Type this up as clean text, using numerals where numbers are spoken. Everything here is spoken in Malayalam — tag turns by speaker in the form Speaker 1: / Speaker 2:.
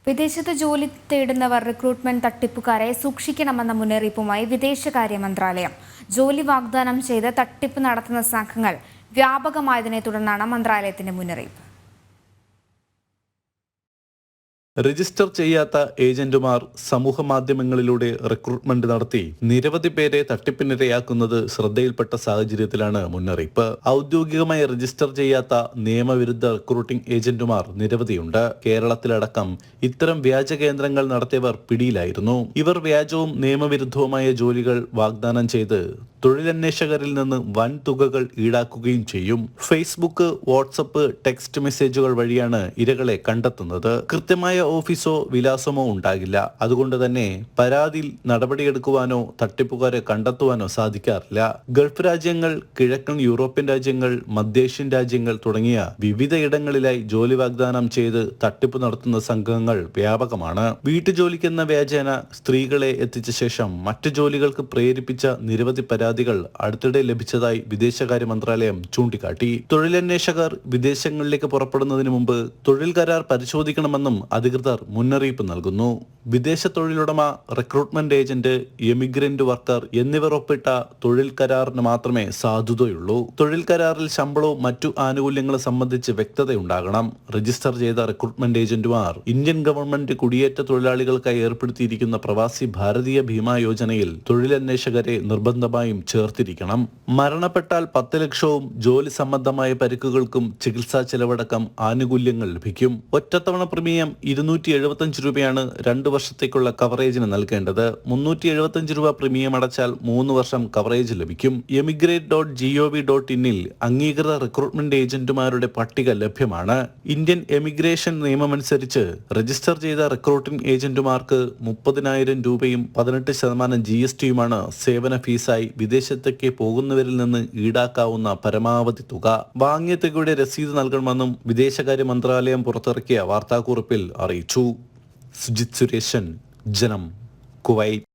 Speaker 1: വിദേശത്ത് ജോലി തേടുന്നവർ റിക്രൂട്ട്മെന്റ് തട്ടിപ്പുകാരെ സൂക്ഷിക്കണമെന്ന മുന്നറിയിപ്പുമായി വിദേശകാര്യ മന്ത്രാലയം. ജോലി വാഗ്ദാനം ചെയ്ത് തട്ടിപ്പ് നടത്തുന്ന സംഘങ്ങൾ വ്യാപകമായതിനെ തുടർന്നാണ് മന്ത്രാലയത്തിന്റെ മുന്നറിയിപ്പ്.
Speaker 2: രജിസ്റ്റർ ചെയ്യാത്ത ഏജന്റുമാർ സമൂഹ മാധ്യമങ്ങളിലൂടെ റിക്രൂട്ട്മെന്റ് നടത്തി നിരവധി പേരെ തട്ടിപ്പിനിരയാക്കുന്നത് ശ്രദ്ധയിൽപ്പെട്ട സാഹചര്യത്തിലാണ് മുന്നറിയിപ്പ്. ഔദ്യോഗികമായി രജിസ്റ്റർ ചെയ്യാത്ത നിയമവിരുദ്ധ റിക്രൂട്ടിംഗ് ഏജന്റുമാർ നിരവധിയുണ്ട്. കേരളത്തിലടക്കം ഇത്തരം വ്യാജ കേന്ദ്രങ്ങൾ നടത്തിയവർ പിടിയിലായിരുന്നു. ഇവർ വ്യാജവും നിയമവിരുദ്ധവുമായ ജോലികൾ വാഗ്ദാനം ചെയ്ത് തൊഴിലന്വേഷകരിൽ നിന്ന് വൻ തുകകൾ ഈടാക്കുകയും ചെയ്യും. ഫേസ്ബുക്ക്, വാട്സപ്പ്, ടെക്സ്റ്റ് മെസ്സേജുകൾ വഴിയാണ് ഇരകളെ കണ്ടെത്തുന്നത്. കൃത്യമായ ഓഫീസോ വിലാസമോ ഉണ്ടാകില്ല. അതുകൊണ്ട് തന്നെ പരാതിയിൽ നടപടിയെടുക്കുവാനോ തട്ടിപ്പുകാരെ കണ്ടെത്തുവാനോ സാധിക്കാറില്ല. ഗൾഫ് രാജ്യങ്ങൾ, കിഴക്കൻ യൂറോപ്യൻ രാജ്യങ്ങൾ, മധ്യേഷ്യൻ രാജ്യങ്ങൾ തുടങ്ങിയ വിവിധയിടങ്ങളിലായി ജോലി വാഗ്ദാനം ചെയ്ത് തട്ടിപ്പ് നടത്തുന്ന സംഘങ്ങൾ വ്യാപകമാണ്. വീട്ടുജോലിക്കെന്ന വ്യാജേന സ്ത്രീകളെ എത്തിച്ച ശേഷം മറ്റു ജോലികൾക്ക് പ്രേരിപ്പിച്ച നിരവധി പരാതികൾ അടുത്തിടെ ലഭിച്ചതായി വിദേശകാര്യ മന്ത്രാലയം ചൂണ്ടിക്കാട്ടി. തൊഴിലന്വേഷകർ വിദേശങ്ങളിലേക്ക് പുറപ്പെടുന്നതിന് മുമ്പ് തൊഴിൽ കരാർ പരിശോധിക്കണമെന്നും അധികൃതർ മുന്നറിയിപ്പ് നൽകുന്നു. വിദേശ തൊഴിലുടമ, റിക്രൂട്ട്മെന്റ് ഏജന്റ്, എമിഗ്രന്റ് വർക്കർ എന്നിവർ ഒപ്പിട്ട തൊഴിൽ കരാറിന് മാത്രമേ സാധുതയുള്ളൂ. തൊഴിൽ കരാറിൽ ശമ്പളവും മറ്റു ആനുകൂല്യങ്ങളും സംബന്ധിച്ച് വ്യക്തതയുണ്ടാകണം. രജിസ്റ്റർ ചെയ്ത റിക്രൂട്ട്മെന്റ് ഏജന്റുമാർ ഇന്ത്യൻ ഗവൺമെന്റ് കുടിയേറ്റ തൊഴിലാളികൾക്കായി ഏർപ്പെടുത്തിയിരിക്കുന്ന പ്രവാസി ഭാരതീയ ഭീമാ യോജനയിൽ തൊഴിലന്വേഷകരെ നിർബന്ധമായും ചേർത്തിരിക്കണം. മരണപ്പെട്ടാൽ 10 ലക്ഷവും ജോലി സംബന്ധമായ പരിക്കുകൾക്കും ചികിത്സാ ചെലവടക്കം ആനുകൂല്യങ്ങൾ ലഭിക്കും. ഒറ്റത്തവണ പ്രീമിയം 275 രൂപയാണ് 2 വർഷത്തേക്കുള്ള കവറേജിന് നൽകേണ്ടത്. 375 രൂപ പ്രീമിയം അടച്ചാൽ 3 വർഷം കവറേജ് ലഭിക്കും. emigrate.gov.in അംഗീകൃത റിക്രൂട്ട്മെന്റ് ഏജന്റുമാരുടെ പട്ടിക ലഭ്യമാണ്. ഇന്ത്യൻ എമിഗ്രേഷൻ നിയമമനുസരിച്ച് രജിസ്റ്റർ ചെയ്ത റിക്രൂട്ടിംഗ് ഏജന്റുമാർക്ക് 30,000 രൂപയും 18% GSTയുമാണ് സേവന ഫീസായി വിദേശത്തേക്ക് പോകുന്നവരിൽ നിന്ന് ഈടാക്കാവുന്ന പരമാവധി തുക. വാങ്ങിയ തുകയുടെ രസീത് നൽകണമെന്നും വിദേശകാര്യ മന്ത്രാലയം പുറത്തിറക്കിയ വാർത്താക്കുറിപ്പിൽ അറിയിച്ചു. സുജിത് സുരേഷൻ, ജനം, കുവൈറ്റ്.